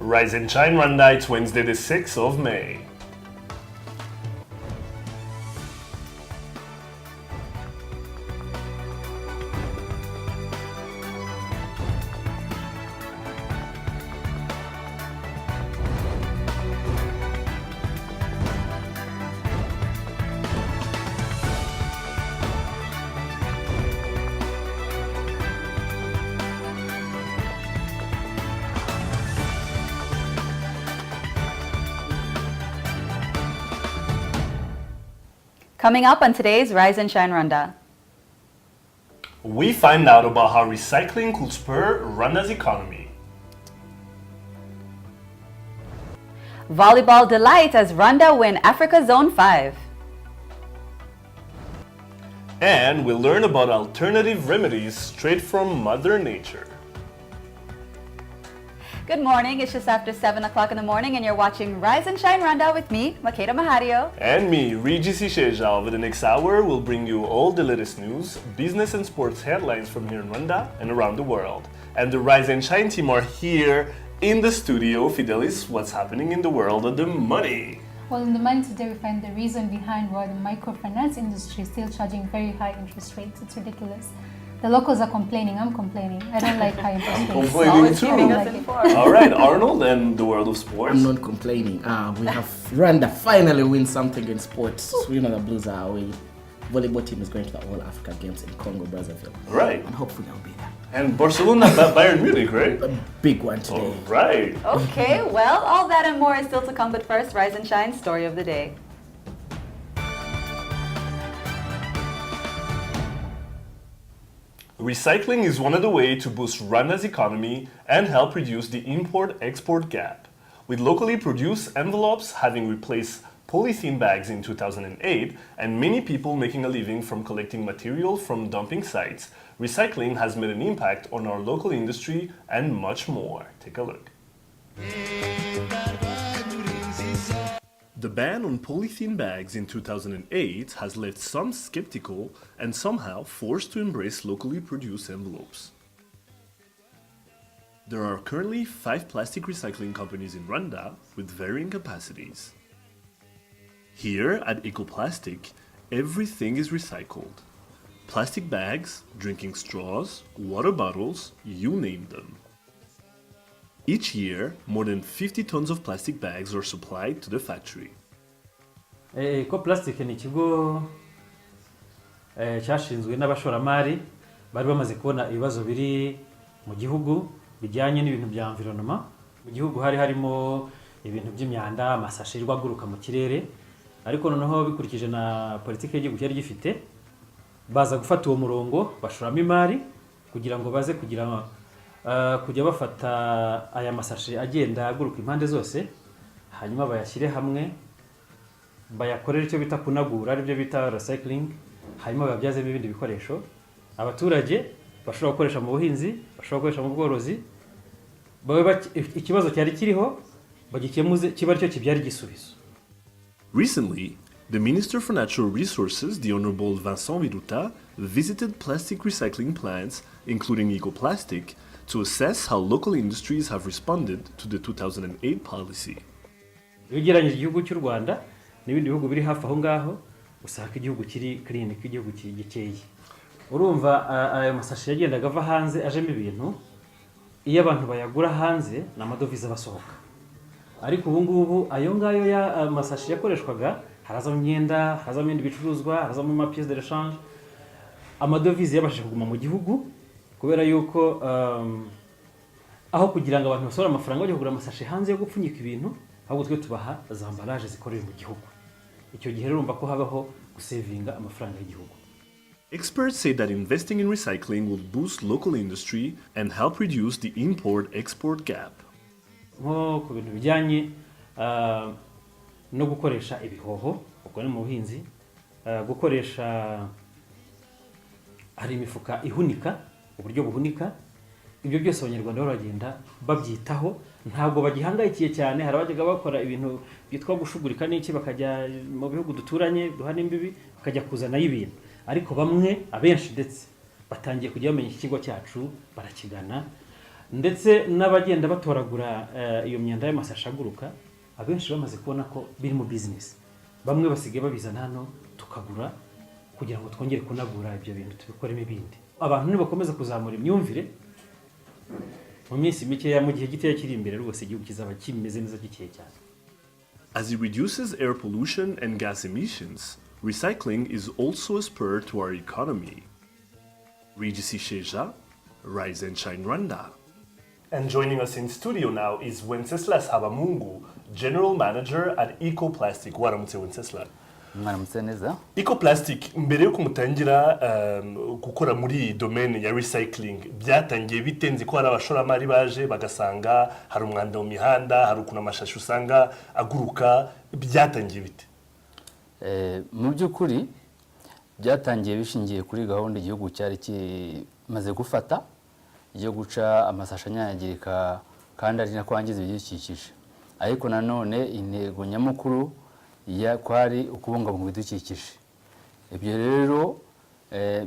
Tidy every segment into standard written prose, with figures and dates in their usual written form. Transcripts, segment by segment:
Rise and Shine Rwanda, it's Wednesday the 6th of May. Coming up on today's Rise and Shine Rwanda. We find out about how recycling could spur Rwanda's economy. Volleyball delight as Rwanda win Africa Zone 5. And we'll learn about alternative remedies straight from Mother Nature. Good morning, it's just after 7 o'clock in the morning and you're watching Rise and Shine Rwanda with me, Makeda Mahario. And me, Regis Isheja. Over the next hour, we'll bring you all the latest news, business and sports headlines from here in Rwanda and around the world. And the Rise and Shine team are here in the studio. Fidelis, what's happening in the world of the money? Well, in the money today, we find the reason behind why the microfinance industry is still charging very high interest rates. It's ridiculous. The locals are complaining. I'm complaining. I don't like high interest rates. I'm complaining too. Keeping us informed. All right, Arnold, and the world of sports. I'm not complaining. We have Rwanda finally win something in sports. We know the Blues are away. Volleyball team is going to the All Africa Games in Congo, Brazzaville. Right. And hopefully I'll be there. And Barcelona, Bayern Munich, right? A big one today. All right. Okay, well, all that and more is still to come, but first, Rise and Shine story of the day. Recycling is one of the ways to boost Rwanda's economy and help reduce the import-export gap. With locally produced envelopes having replaced polythene bags in 2008 and many people making a living from collecting material from dumping sites, recycling has made an impact on our local industry and much more. Take a look. The ban on polythene bags in 2008 has left some skeptical and somehow forced to embrace locally produced envelopes. There are currently 5 plastic recycling companies in Rwanda with varying capacities. Here at Ecoplastic, everything is recycled. Plastic bags, drinking straws, water bottles, you name them. Each year, more than 50 tons of plastic bags are supplied to the factory. Ecoplastic ni ikigo cyashinzwe n'abashoramari bari bamaze kubona ibibazo biri mu gihugu bijyanye n'ibintu bya environnement. Mu gihugu harimo ibintu by'imyanda, amasashe aguruka mu kirere, ariko noneho bikurikije na politiki y'igihugu cyari gifite, baza gufata uwo murongo bashoramo imari kugira ngo baze kujya bafata aya masashe agenda aguruka impande zose, hanyuma bayashyire hamwe, bayakorera icyo bita kunagura, aribyo bita recycling, hanyuma babyazemo ibindi bikoresho abaturage bashobora gukoresha mu buhinzi, bashobora gukoresha mu bworozi. Ikibazo cyari kiriho bagikemuze kiba aricyo kibyara igisubizo. Recently, the Minister for Natural Resources, the Honorable Vincent Biruta, visited plastic recycling plants, including Ecoplastic, to assess how local industries have responded to the 2008 policy. Iyo ugereranyije igihugu cy'u Rwanda n'ibindi bihugu biri hafi aho ngaho, usanga igihugu kiri clean, igihugu gikeye. Urumva ayo masashe yagendaga ava hanze ajemo ibintu, iyo abantu bayagura hanze na amadovize basohoka. Ariko ubu ngubu ayo ngayo ya masashe yakoreshwaga, harazamo imyenda, harazamo ibindi bicuruzwa, harazamo ama pièces de rechange. Amadovize yabashije kuguma mu gihugu kubera yuko aho kugira ngo abantu basohora amafaranga bajya kugura amasashe hanze yo gupfunyika ibintu, ahubwo twe tubaha za emballage zikorera mu gihugu. Icyo gihe rero urumva ko habaho gusevinga amafaranga y'igihugu. Experts say that investing in recycling will boost local industry and help reduce the import-export gap. Nko ku bintu bijyanye no gukoresha ibihoho ubwo ni mu buhinzi, gukoresha hari imifuka ihunika, uburyo buhunika, ibyo byose abanyarwanda baragenda babyitaho, ntabwo bagihangayikiye cyane. Hari abajyaga bakora ibintu byitwa gushugurika n'iki, bakajya mu bihugu duturanye duhana imbibi bakajya kuzana y'ibintu, ariko bamwe abenshi ndetse batangiye kujya bamenya iki kigo cyacu barakigana. ndetse n'abagenda batoragura iyo myanda y'amasashi aguruka abenshi bamaze kubona ko biri mu business. Bamwe basigaye babizana hano tukagura kugira ngo twongere kunagura ibyo bintu tubikoremo ibindi. Abantu nibakomeza kuzamura imyumvire mu minsi mikeya mu gihe gitoya kiri imbere rwose igihugu kizaba kimeze neza gikeye cyane. As it reduces air pollution and gas emissions, recycling is also a spur to our economy. Regis Sheja, Rise and Shine Rwanda. And joining us in studio now is Wenceslas Habamungu, General Manager at Ecoplastic. Waramutse Wenceslas. Mwaramutse neza. Ecoplastic, mbere yo kumutangira gukora muri domaine ya recycling, byatangiye bitenze ko hari abashoramari baje bagasanga hari umwanda mu mihanda, hari ukuntu amashashi usanga aguruka, byatangiye bite? Mu by'ukuri byatangiye bishingiye kuri gahunda igihugu cyari kimaze gufata yo guca amasashi anyanyagirika kandi ari nako kwangiza ibidukikije. Ariko nanone intego nyamukuru kwari ukubungabunga ibidukikije. Ibyo rero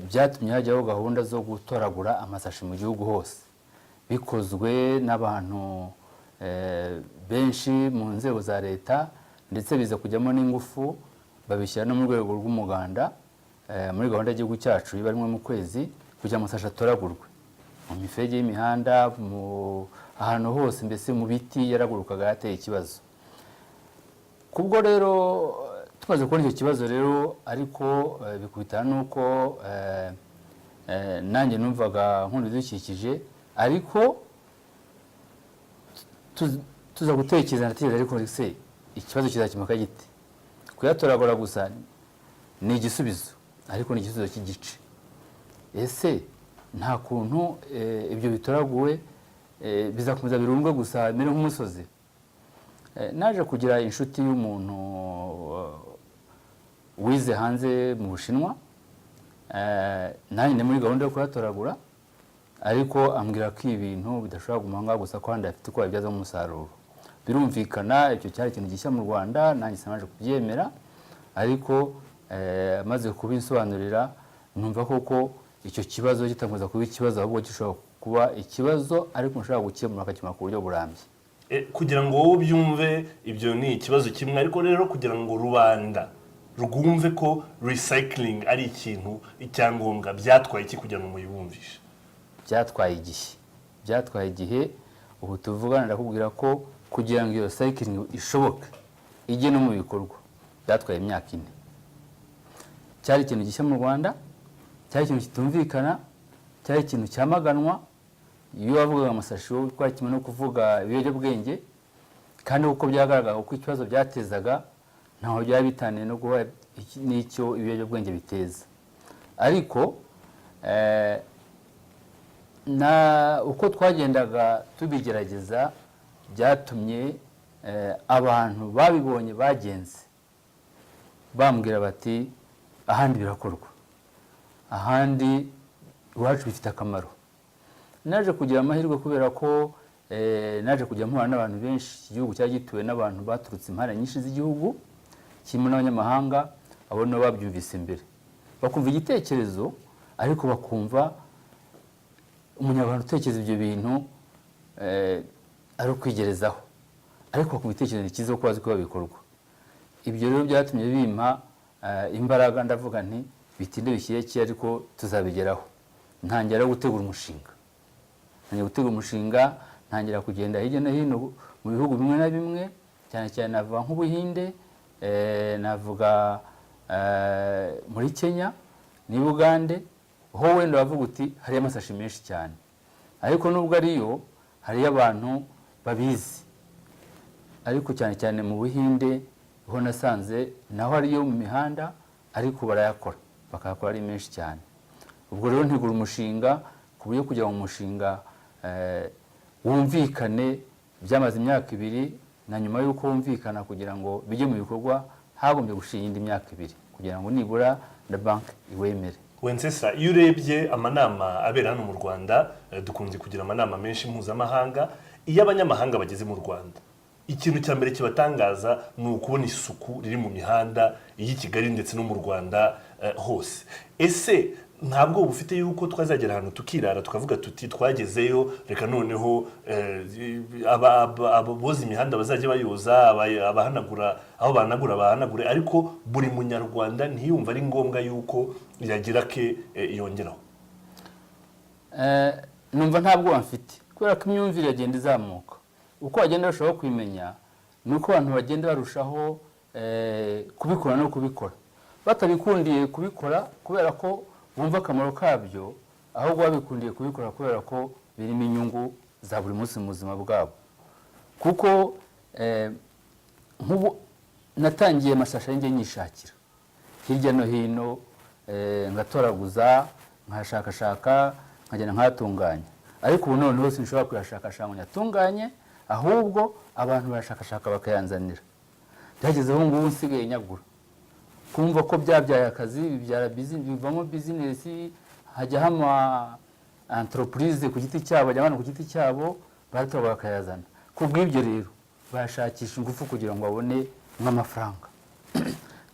byatumye hajyaho gahunda zo gutoragura amasashi mu gihugu hose, bikozwe n'abantu benshi mu nzego za leta, ndetse biza kujyamo n'ingufu babishyira no mu rwego rw'umuganda muri gahunda y'igihugu cyacu iba rimwe mu kwezi kugira amasashi atoragurwe mu mifege y'imihanda, mu ahantu hose, mbese mu biti yaragurukaga yateye ikibazo. Kubwo rero tumaze kubona icyo kibazo rero, ariko bikubitana nuko nanjye numvaga nkunda ibidukikije, ariko tuza gutekereza natekereza ariko se ikibazo kizakemuka gite? Kuyatoragura gusa ni igisubizo, ariko ni igisubizo cy'igice. Ese nta kuntu ibyo bitoraguwe bizakomeza birundwe gusa bimere nk'umusozi? Naje kugira inshuti y'umuntu wize hanze mu Bushinwa, nanjye muri gahunda yo kuyatoragura, ariko ambwira ko ibintu bidashobora kuguma ngaho gusa ko handi afite uko yabyazamo umusaruro. Birumvikana icyo cyari ikintu gishya mu Rwanda, nanjye sinaje kubyemera, ariko maze kubinsobanurira numva koko icyo kibazo gitanguza kuba ikibazo, ahubwo gishobora kuba ikibazo ariko ushobora gukemura akakimara ku buryo burambye. Kugira ngo wowe ubyumve ibyo ni ikibazo kimwe, ariko rero kugira ngo rubanda rwumve ko recycling ari ikintu icyangombwa, byatwaye iki kugira ngo muyibumvishe? Byatwaye igihe. Ubu tuvugana ndakubwira ko kugira ngo iyo recycling ishoboke ijye no mu bikorwa byatwaye imyaka 4. Cyari ikintu gishya mu Rwanda, cyari ikintu kitumvikana, cyari ikintu cyamaganwa. Iyo bavuga amasashi wo twari kimwe no kuvuga ibiyobyabwenge, kandi uko byagaragara uko ikibazo byatezaga ntaho byari bitaniye no guha n'icyo ibiyobyabwenge biteza. Ariko uko twagendaga tubigerageza byatumye abantu babibonye bagenze bambwira bati ahandi birakorwa, ahandi iwacu bifite akamaro. Naje kugira amahirwe kubera ko naje kujya mpura n'abantu benshi. Igihugu cyari gituwe n'abantu baturutse impande nyinshi z'igihugu, kimwe n'abanyamahanga. Abo nabo babyumvise imbere, bakumva igitekerezo, ariko bakumva umunyarwanda utekereza ibyo bintu ari ukwigerezaho, ariko bakumva igitekerezo cyiza ko bazi ko bikorwa. Ibyo rero byatumye bimpa imbaraga, ndavuga nti bitinde bishyire ariko tuzabigeraho. Ntangira gutegura umushinga, ntangira kugenda hirya no hino mu bihugu bimwe na bimwe, cyane cyane navuga nk'Ubuhinde, navuga muri Kenya ni Bugande, ho wenda bavuga uti hari amasashi menshi cyane, ariko nubwo ariyo hari abantu babizi. Ariko cyane cyane mu Buhinde ho nasanze naho ariyo mu mihanda, ariko barayakora, bakakora ari menshi cyane. Ubwo rero ntegura umushinga ku buryo kujya mu mushinga wumvikane. Byamaze imyaka 2, na nyuma y'uko wumvikana kugira ngo bijye mu bikorwa hagombye gushinga indi myaka 2 kugira ngo nibura na banki iwemere. Wenceslas, iyo urebye amanama abera hano mu Rwanda, dukunze kugira amanama menshi mpuzamahanga. Iyo abanyamahanga bageze mu Rwanda, ikintu cya mbere kibatangaza ni ukubona isuku riri mu mihanda y'i Kigali ndetse no mu Rwanda hose. Ese ntabwo bufite yuko twazagera ahantu tukirara tukavuga tuti twagezeyo reka noneho aboza imihanda bazajya bayoza abahanagura aho bahanagura bahanagure, ariko buri munyarwanda ntiyumva ari ngombwa yuko yagira ke yongeraho. Numva ntabwo bamfite kubera ko imyumvire yagenda izamuka, uko bagenda barushaho kwimenya nuko abantu bagenda barushaho kubikora no kubikora, batabikundiye kubikora kubera ko bumva akamaro kabyo, ahubwo babikundiye kubikora kubera ko birimo inyungu za buri munsi mu buzima bwabo. Kuko nk'ubu natangiye amasasha y'inge nyishakira hirya no hino, ngatoraguza nkashakashaka nkagenda nkatunganya, ariko ubu noneho sinshobora kuyashakashaka ngo nyatunganye, ahubwo abantu barashakashaka bakayanzanira. Byagezeho ngubu nsigaye nyagura, kumva ko byabyaye akazi, bivamo bizinesi, hajyaho ama entreprise ku giti cyabo, abajyana ku giti cyabo baratora bakayazana. Kubw'ibyo rero bashakisha ingufu kugira ngo babone nk'amafaranga.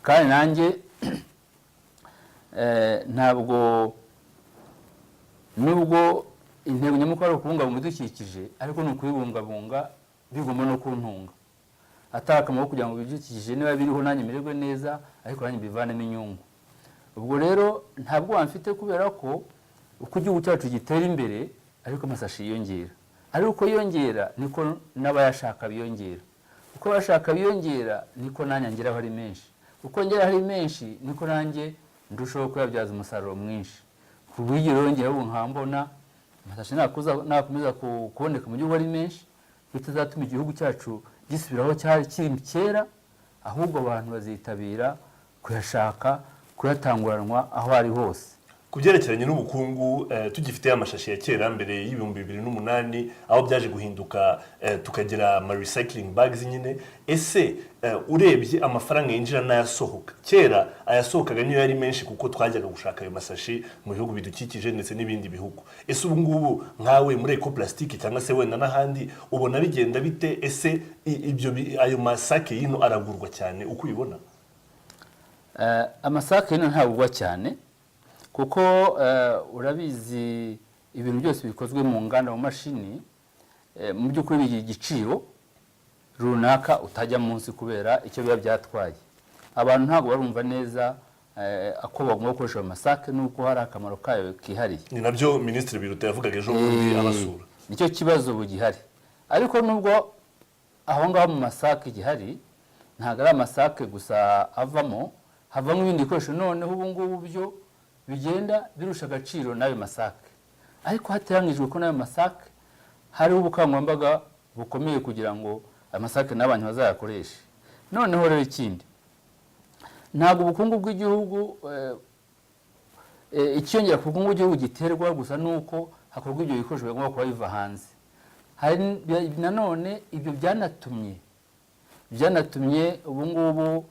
Kandi nanjye ntabwo nubwo intego nyamukuru ari ukubungabunga ibidukikije, ariko ni ukubibungabunga bigomba no kuntunga. Atari akamaro kugira ngo ibidukikije niba biriho nanjye mererwe neza, ariko nanjye bivanemo inyungu. Ubwo rero ntabwo bamfite kubera ko uko igihugu cyacu gitera imbere ariko amasashi yiyongera, ariko uko yiyongera niko n'abayashaka biyongera, uko bashaka biyongera niko nanjye ngeraho ari menshi, uko ngera ari menshi niko nanjye ndushaho kuyabyaza umusaruro mwinshi. Ku bw'ibyo rero ngeraho nkambona amasashi nakomeza kuboneka mu gihugu ari menshi, bitazatuma igihugu cyacu gisubiraho cyari kiri kera, ahubwo abantu bazitabira kuyashaka, kuyatanguranwa aho ari hose. Ku byerekeranye n'ubukungu, tugifite amashashi ya kera mbere y'ibihumbi 2008 aho byaje guhinduka tukagira ama recycling bags nyine, ese urebye amafaranga yinjira n'ayasohoka, kera ayasohokaga niyo yari menshi kuko twajyaga gushaka ayo masashi mu bihugu bidukikije ndetse n'ibindi bihugu. Ese ubu ngubu nkawe muri eco-plastic cyangwa se wenda n'ahandi ubona bigenda bite? Ese ibyo ayo masake yino aragurwa cyane uko ubibona? Amasake yino ntagurwa cyane kuko urabizi ibintu byose bikozwe mu nganda mu mashini, mu by'ukuri bigira igiciro runaka utajya munsi kubera icyo biba byatwaye. Abantu ntabwo barumva neza ako bagomba gukoresha amasake nuko hari akamaro kayo kihariye. Ni nabyo Minisitiri Biruta yavugaga ejo bundi abasura. Nicyo kibazo bugihari, ariko nubwo aho ngaho mu masake gihari, ntabwo ari amasake gusa havamo ibindi bikoresho noneho ubu ngubu byo bigenda birusha agaciro n'ayo masake. Ariko hateranyijwe ko n'ayo masake hariho ubukangurambaga bukomeye kugira ngo amasake n'abantu bazayakoreshe. Noneho rero ikindi, ntabwo ubukungu bw'igihugu ikiyongera ku bukungu bw'igihugu giterwa gusa nuko hakorwa ibyo bikoresho bigomba kuba biva hanze. Hari nanone ibyo byanatumye ubu ngubu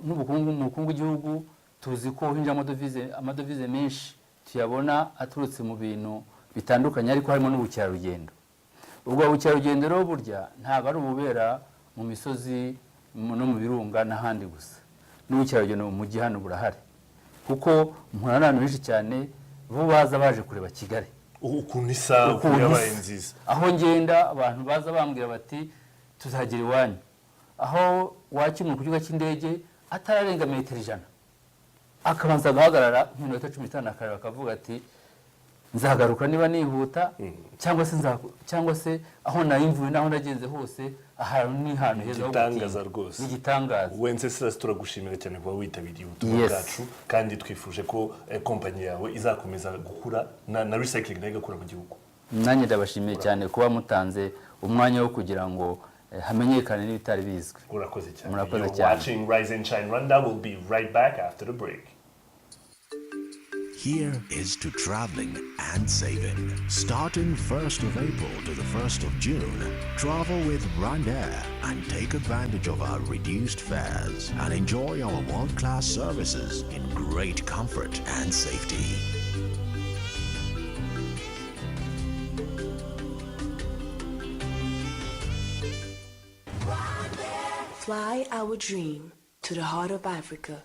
n'ubukungu mu bukungu bw'igihugu tuzi ko hinjira amadovize menshi tuyabona aturutse mu bintu bitandukanye, ariko harimo n'ubukerarugendo. Ubwo bukerarugendo rero burya ntabwo ari ububera mu misozi no mu birunga n'ahandi gusa, n'ubukerarugendo mu mujyi hano burahari, kuko mpura n'abantu benshi cyane bo baza baje kureba Kigali ukuntu isa, ukuntu yabaye nziza. Aho ngenda abantu baza bambwira bati tuzagera iwanyu, aho wakimura ku kibuga cy'indege atararenga metero 100 akabanza guhagarara nk'iminota 15 akareba akavuga ati nzagaruka niba nihuta, cyangwa se aho nayimvuye naho nagenze hose ahantu ni hantu heza ho gutangaza rwose. Igitangaza. Wenceslas turagushimira cyane kuba witabiriye ubutumwa bwacu, kandi twifuje ko kompanyi yawe izakomeza gukura na recycling nayo igakura mu gihugu. Nanjye ndabashimiye cyane kuba mutanze umwanya wo kugira ngo hamenyekane n'ibitari bizwi. Urakoze cyane. Murakoze cyane. Watching Rise and Shine Rwanda. Will be right back after the break. Here is to traveling and saving. Starting 1st of April to the 1st of June, travel with Rwanda and take advantage of our reduced fares and enjoy our world-class services in great comfort and safety. Fly our dream to the heart of Africa.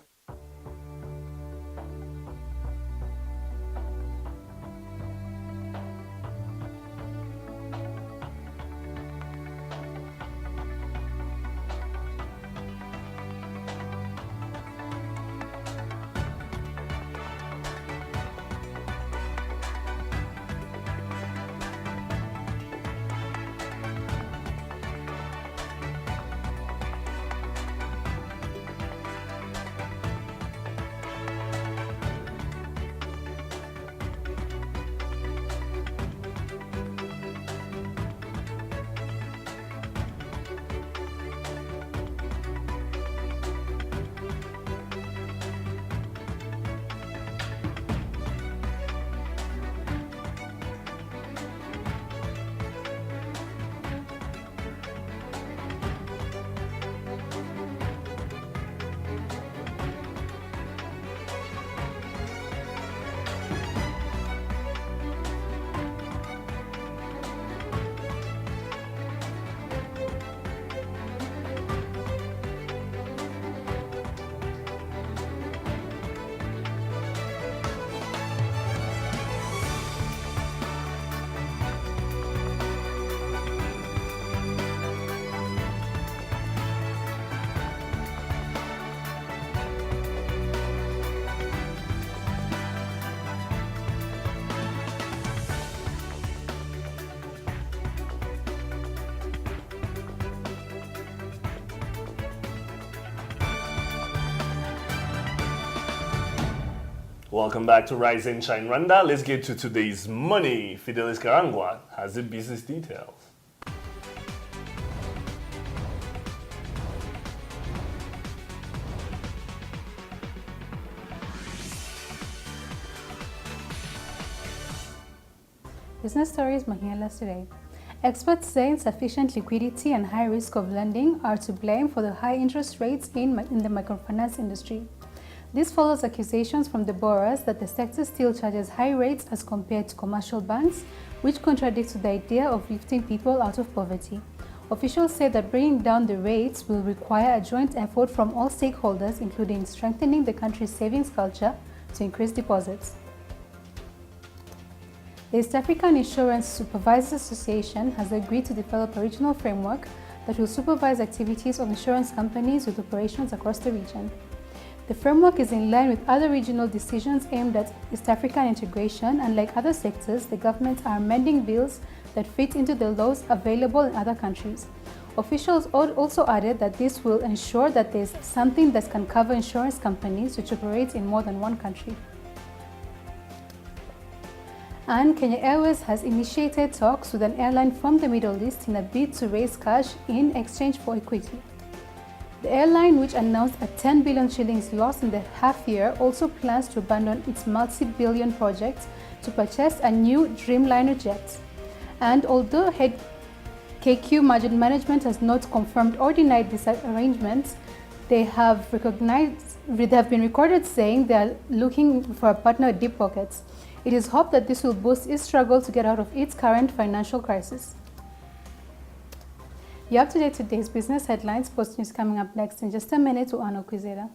Welcome back to Rise and Shine Rwanda. Let's get to today's money. Fidelis Karangwa has the business details. Business stories making us today. Experts say insufficient liquidity and high risk of lending are to blame for the high interest rates in the microfinance industry. This follows accusations from the borrowers that the sector still charges high rates as compared to commercial banks, which contradicts the idea of lifting people out of poverty. Officials say that bringing down the rates will require a joint effort from all stakeholders, including strengthening the country's savings culture to increase deposits. The East African Insurance Supervisors Association has agreed to develop a regional framework that will supervise activities of insurance companies with operations across the region. The framework is in line with other regional decisions aimed at East African integration, and like other sectors, the government are amending bills that fit into the laws available in other countries. Officials also added that this will ensure that there is something that can cover insurance companies which operate in more than one country. And Kenya Airways has initiated talks with an airline from the Middle East in a bid to raise cash in exchange for equity. The airline, which announced a 10 billion shillings loss in the half year, also plans to abandon its multi-billion project to purchase a new Dreamliner jet. And although head KQ Management has not confirmed or denied this arrangement, they have been recorded saying they are looking for a partner at deep pockets. It is hoped that this will boost its struggle to get out of its current financial crisis. You're up to date with today's business headlines. Sports news coming up next in just a minute to Ano Kwizera.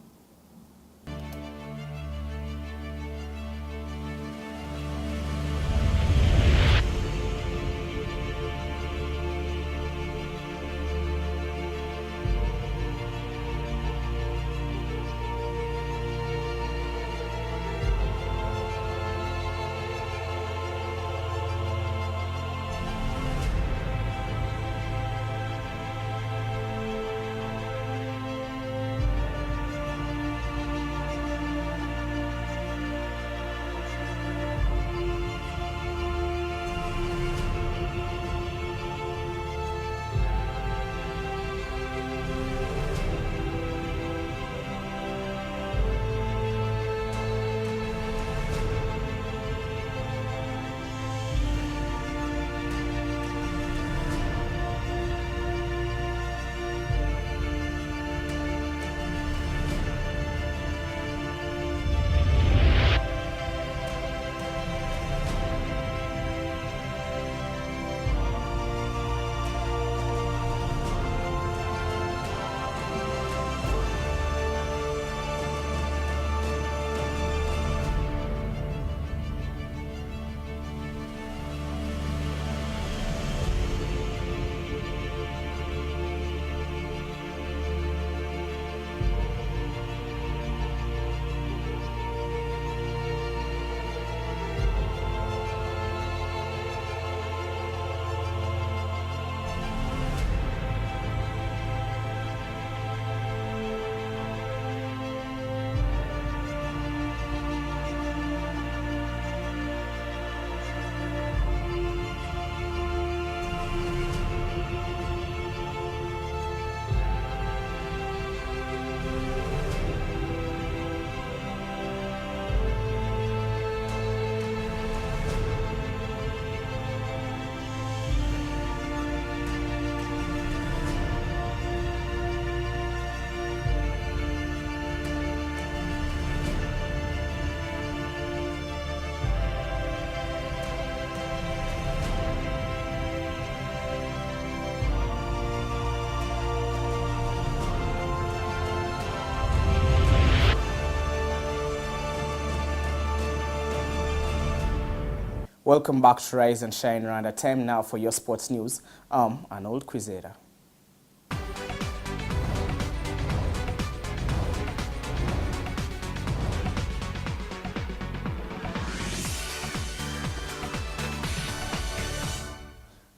Welcome back to Rise and Shine Rwanda. Time now for your sports news. Arnold Kwizera.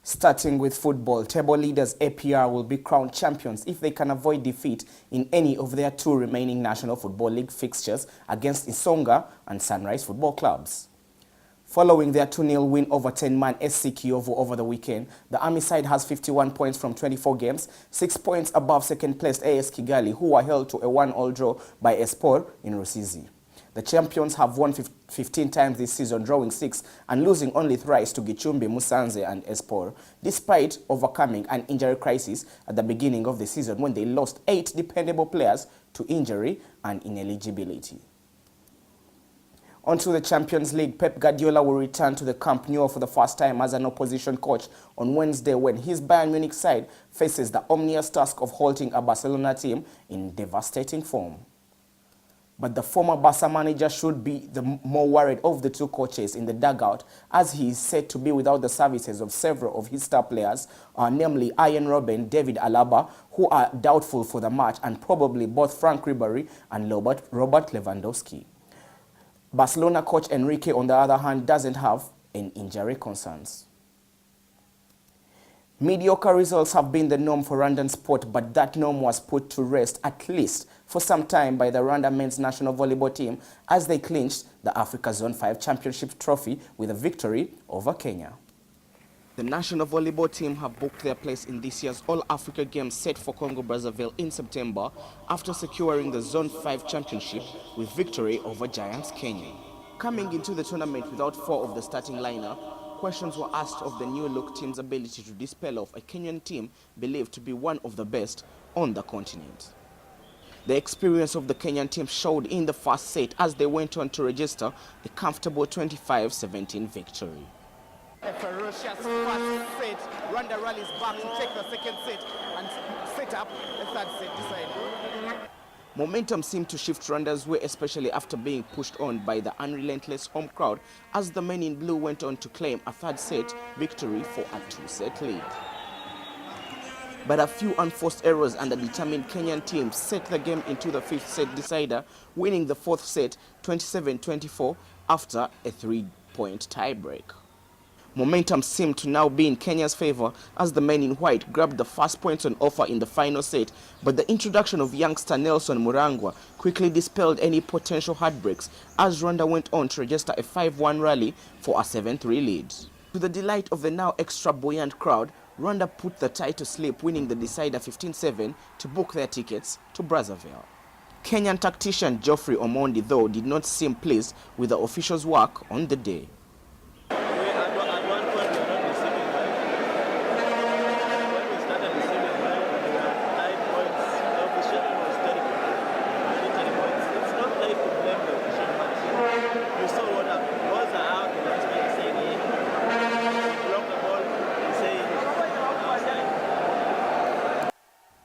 Starting with football, table leaders APR will be crowned champions if they can avoid defeat in any of their 2 remaining National Football League fixtures against Isonga and Sunrise Football Clubs. Following their 2-0 win over 10-man SC Kiyovu over the weekend, the Army side has 51 points from 24 games, 6 points above second-placed AS Kigali, who were held to a 1-1 draw by Espor in Rusizi. The champions have won 15 times this season, drawing 6 and losing only thrice to Gichumbi, Musanze and Espor, despite overcoming an injury crisis at the beginning of the season when they lost 8 dependable players to injury and ineligibility. Onto the Champions League, Pep Guardiola will return to the Camp Nou for the first time as an opposition coach on Wednesday when his Bayern Munich side faces the ominous task of halting a Barcelona team in devastating form. But the former Barca manager should be the more worried of the 2 coaches in the dugout, as he is said to be without the services of several of his star players, namely Arjen Robben, David Alaba, who are doubtful for the match, and probably both Frank Ribery and Robert Lewandowski. Barcelona coach Enrique, on the other hand, doesn't have any injury concerns. Mediocre results have been the norm for Rwandan sport, but that norm was put to rest at least for some time by the Rwanda men's national volleyball team as they clinched the Africa Zone 5 Championship trophy with a victory over Kenya. The national volleyball team have booked their place in this year's All-Africa Games set for Congo-Brazzaville in September after securing the Zone 5 Championship with victory over Giants Kenya. Coming into the tournament without 4 of the starting lineup, questions were asked of the new-look team's ability to dispel off a Kenyan team believed to be one of the best on the continent. The experience of the Kenyan team showed in the first set as they went on to register a comfortable 25-17 victory. A ferocious first set. Rwanda rallies back to take the second set and set up the third set decided. Momentum seemed to shift Rwanda's way, especially after being pushed on by the unrelentless home crowd as the men in blue went on to claim a third set victory for a 2-set lead. But a few unforced errors and a determined Kenyan team set the game into the 5th set decider, winning the 4th set 27-24 after a 3-point tiebreak. Momentum seemed to now be in Kenya's favor as the men in white grabbed the first points on offer in the final set, but the introduction of youngster Nelson Murangwa quickly dispelled any potential heartbreaks as Rwanda went on to register a 5-1 rally for a 7-3 lead. To the delight of the now extra buoyant crowd, Rwanda put the tie to sleep, winning the decider 15-7 to book their tickets to Brazzaville. Kenyan tactician Geoffrey Omondi, though, did not seem pleased with the officials' work on the day.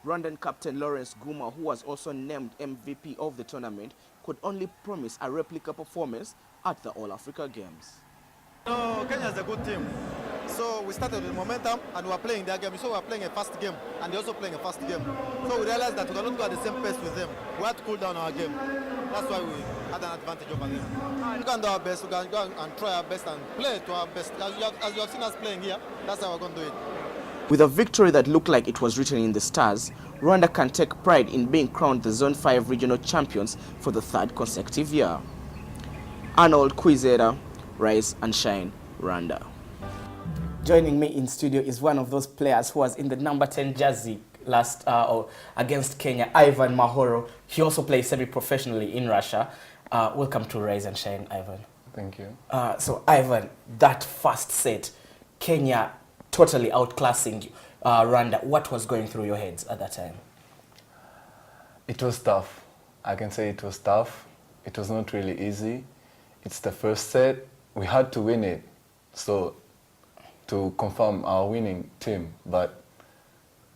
Rwandan captain Lawrence Guma, who was also named MVP of the tournament, could only promise a replica performance at the All-Africa Games. No, Kenya is a good team. So we started with momentum and we were playing their game. So we were playing a fast game and they're also playing a fast game. So we realized that we cannot go at the same pace with them. We had to cool down our game. That's why we had an advantage over them. We can do our best, we can go and try our best and play to our best. As you have seen us playing here, that's how we're going to do it. With a victory that looked like it was written in the stars, Rwanda can take pride in being crowned the Zone 5 regional champions for the 3rd consecutive year. Arnold Kwizera, Rise and Shine, Rwanda. Joining me in studio is one of those players who was in the number 10 jersey last against Kenya, Ivan Mahoro. He also plays semi-professionally in Russia. Welcome to Rise and Shine, Ivan. Thank you. So Ivan, that first set, Kenya totally outclassing Rwanda. What was going through your heads at that time? It was tough. I can say it was tough. It was not really easy. It's the first set. We had to win it, so to confirm our winning team. But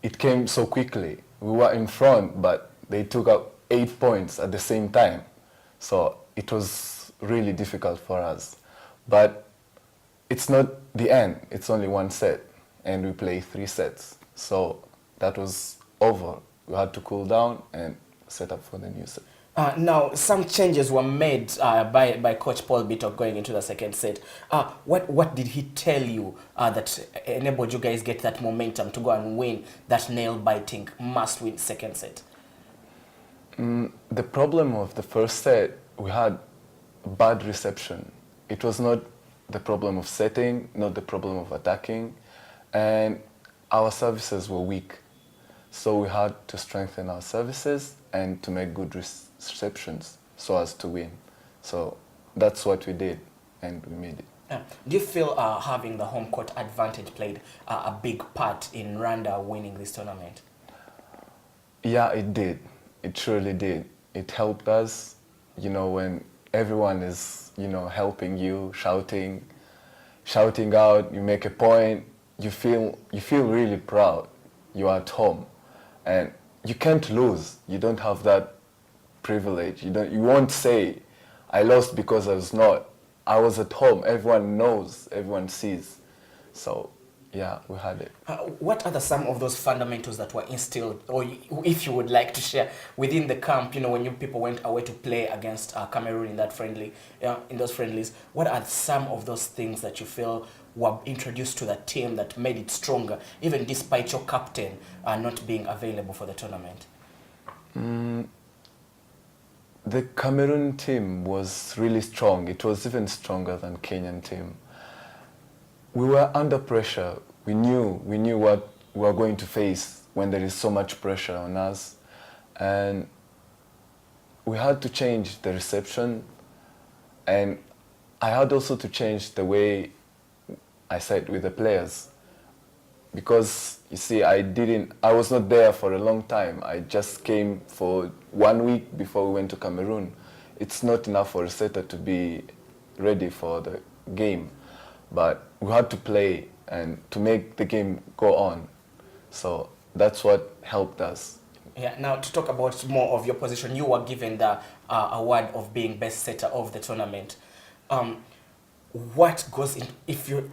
it came so quickly. We were in front, but they took up 8 points at the same time. So it was really difficult for us. But it's not the end. It's only one set, and we play 3 sets. So that was over. We had to cool down and set up for the new set. Now, some changes were made by Coach Paul Bitok going into the second set. What did he tell you that enabled you guys get that momentum to go and win that nail-biting must-win second set? The problem of the first set, we had bad reception. It was not the problem of setting, not the problem of attacking, and our services were weak. So we had to strengthen our services and to make good receptions so as to win. So that's what we did, and we made it. Do you feel having the home court advantage played a big part in Rwanda winning this tournament? Yeah, it did. It surely did. It helped us, you know, when everyone is, you know, helping you, shouting out, you make a point, you feel really proud. You are at home, and you can't lose. You don't have that privilege. You won't say, I lost because I was not. I was at home. Everyone knows, everyone sees. So, yeah, we had it. What are some of those fundamentals that were instilled, or if you would like to share, within the camp? You know, when you people went away to play against Cameroon in those friendlies, what are some of those things that you feel were introduced to the team that made it stronger, even despite your captain not being available for the tournament? The Cameroon team was really strong. It was even stronger than Kenyan team. We were under pressure. We knew what we were going to face when there is so much pressure on us. And we had to change the reception. And I had also to change the way I said with the players. Because, you see, I was not there for a long time. I just came for 1 week before we went to Cameroon. It's not enough for a setter to be ready for the game. But we had to play and to make the game go on. So that's what helped us. Yeah, now to talk about more of your position, you were given the award of being best setter of the tournament. What goes in,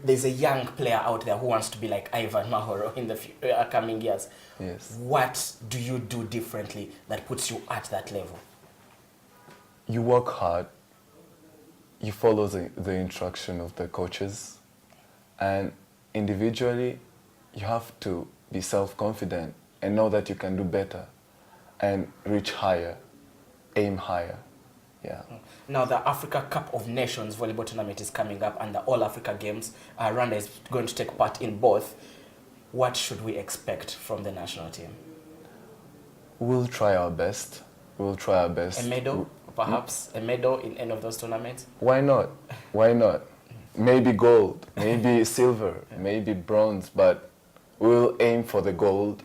there's a young player out there who wants to be like Ivan Mahoro in the coming years, Yes. What do you do differently that puts you at that level? You work hard, you follow the instruction of the coaches, and individually you have to be self-confident and know that you can do better and reach higher, aim higher. Yeah. Now the Africa Cup of Nations volleyball tournament is coming up, and the All Africa Games, Rwanda is going to take part in both. What should we expect from the national team? We'll try our best. We'll try our best. A medal, perhaps? A medal in any of those tournaments? Why not? Why not? Maybe gold, maybe silver, maybe bronze, but we'll aim for the gold.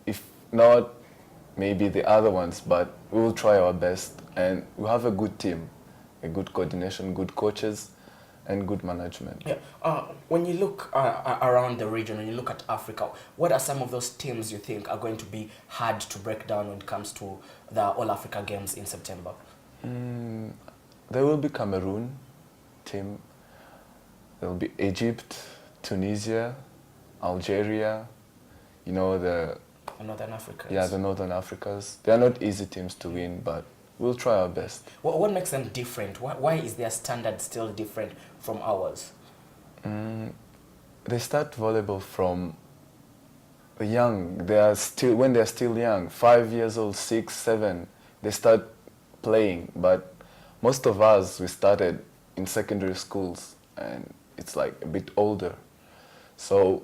If not, maybe the other ones, but we will try our best. And we have a good team, a good coordination, good coaches, and good management. Yeah. When you look around the region, when you look at Africa, what are some of those teams you think are going to be hard to break down when it comes to the All Africa Games in September? There will be Cameroon team. There will be Egypt, Tunisia, Algeria, you know, the Northern Africans. Yeah, the Northern Africans. They are not easy teams to win, but we'll try our best. What makes them different? Why is their standard still different from ours? They start volleyball from young. When they are still young, 5 years old, 6, 7, they start playing. But most of us, we started in secondary schools, and it's like a bit older. So,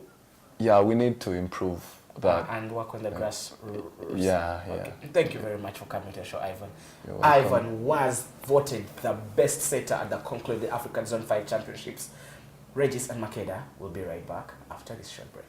yeah, we need to improve that. And work on the grassroots. Yeah. Okay. Thank you very much for coming to the show, Ivan. You're welcome. Ivan was voted the best setter at the concluded African Zone 5 Championships. Regis and Makeda will be right back after this short break.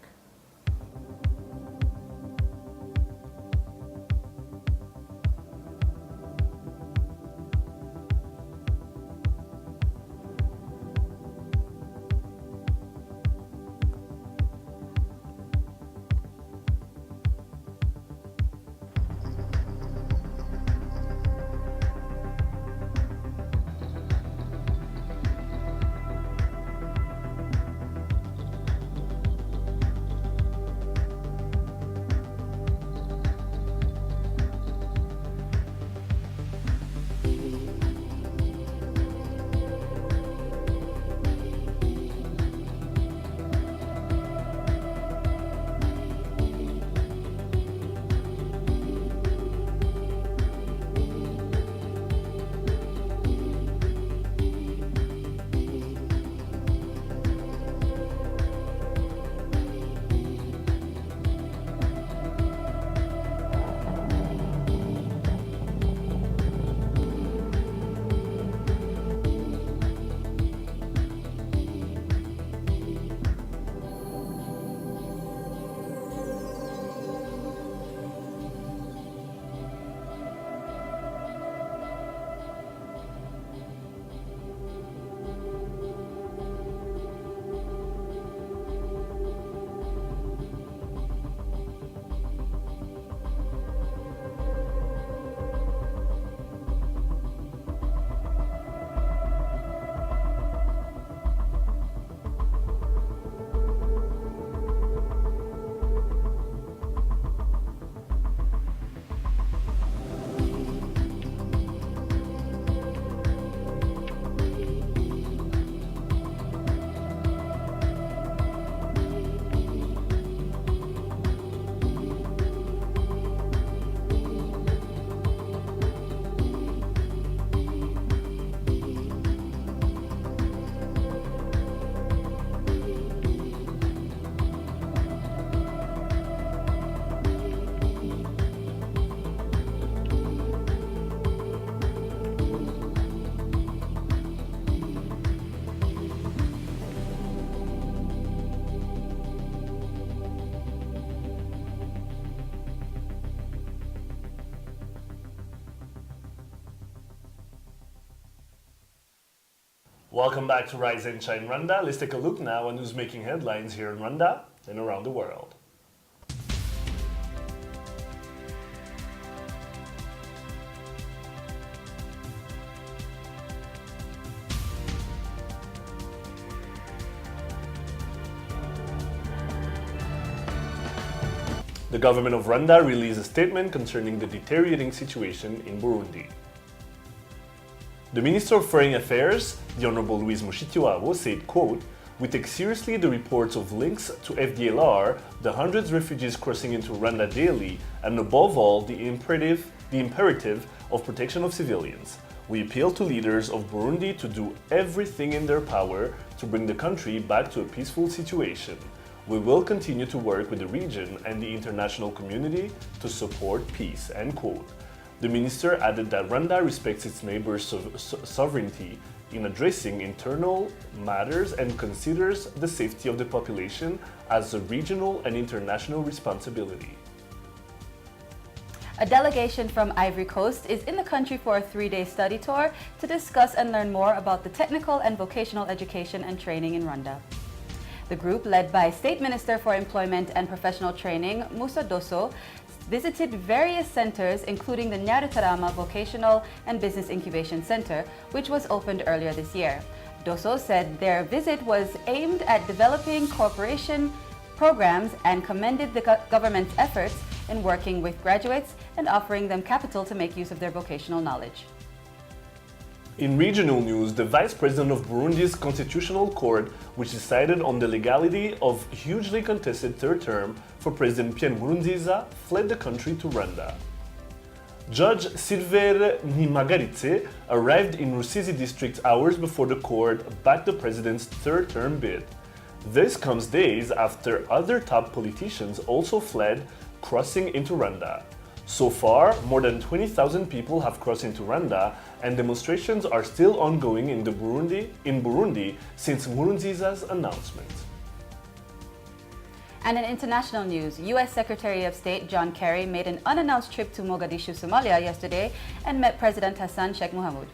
Welcome back to Rise and Shine Rwanda. Let's take a look now on who's making headlines here in Rwanda and around the world. The government of Rwanda released a statement concerning the deteriorating situation in Burundi. The Minister of Foreign Affairs, the Honorable Louise Mushikiwabo, said, quote, "We take seriously the reports of links to FDLR, the hundreds of refugees crossing into Rwanda daily, and above all, the imperative of protection of civilians. We appeal to leaders of Burundi to do everything in their power to bring the country back to a peaceful situation. We will continue to work with the region and the international community to support peace," end quote. The minister added that Rwanda respects its neighbors' sovereignty in addressing internal matters and considers the safety of the population as a regional and international responsibility. A delegation from Ivory Coast is in the country for a 3-day study tour to discuss and learn more about the technical and vocational education and training in Rwanda. The group, led by State Minister for Employment and Professional Training, Musa Dosso, visited various centers, including the Nyarutarama Vocational and Business Incubation Center, which was opened earlier this year. Dosso said their visit was aimed at developing cooperation programs and commended the government's efforts in working with graduates and offering them capital to make use of their vocational knowledge. In regional news, the Vice President of Burundi's Constitutional Court, which decided on the legality of hugely contested third term for President Pierre Nkurunziza, fled the country to Rwanda. Judge Silver Nimagaritse arrived in Rusizi district hours before the court backed the president's third term bid. This comes days after other top politicians also fled, crossing into Rwanda. So far, more than 20,000 people have crossed into Rwanda, and demonstrations are still ongoing in Burundi since Nkurunziza's announcement. And in international news, U.S. Secretary of State John Kerry made an unannounced trip to Mogadishu, Somalia yesterday and met President Hassan Sheikh Mohamud.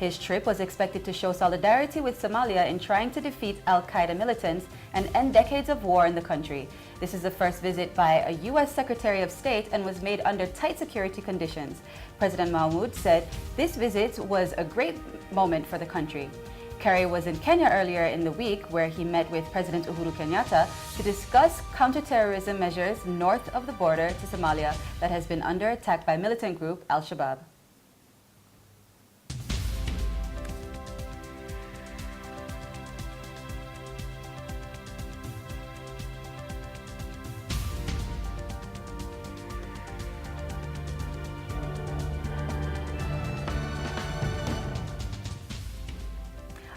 His trip was expected to show solidarity with Somalia in trying to defeat al-Qaeda militants and end decades of war in the country. This is the first visit by a U.S. Secretary of State and was made under tight security conditions. President Mohamud said this visit was a great moment for the country. Kerry was in Kenya earlier in the week, where he met with President Uhuru Kenyatta to discuss counterterrorism measures north of the border to Somalia that has been under attack by militant group Al-Shabaab.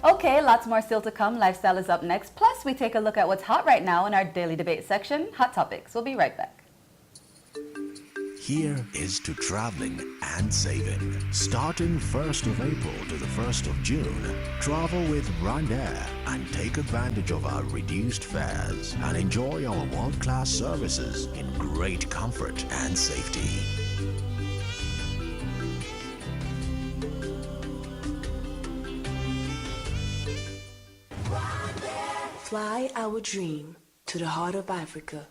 Okay, lots more still to come. Lifestyle is up next. Plus, we take a look at what's hot right now in our daily debate section, Hot Topics. We'll be right back. Here is to traveling and saving. Starting 1st of April to the 1st of June, travel with Rwanda and take advantage of our reduced fares and enjoy our world-class services in great comfort and safety. Fly our dream to the heart of Africa.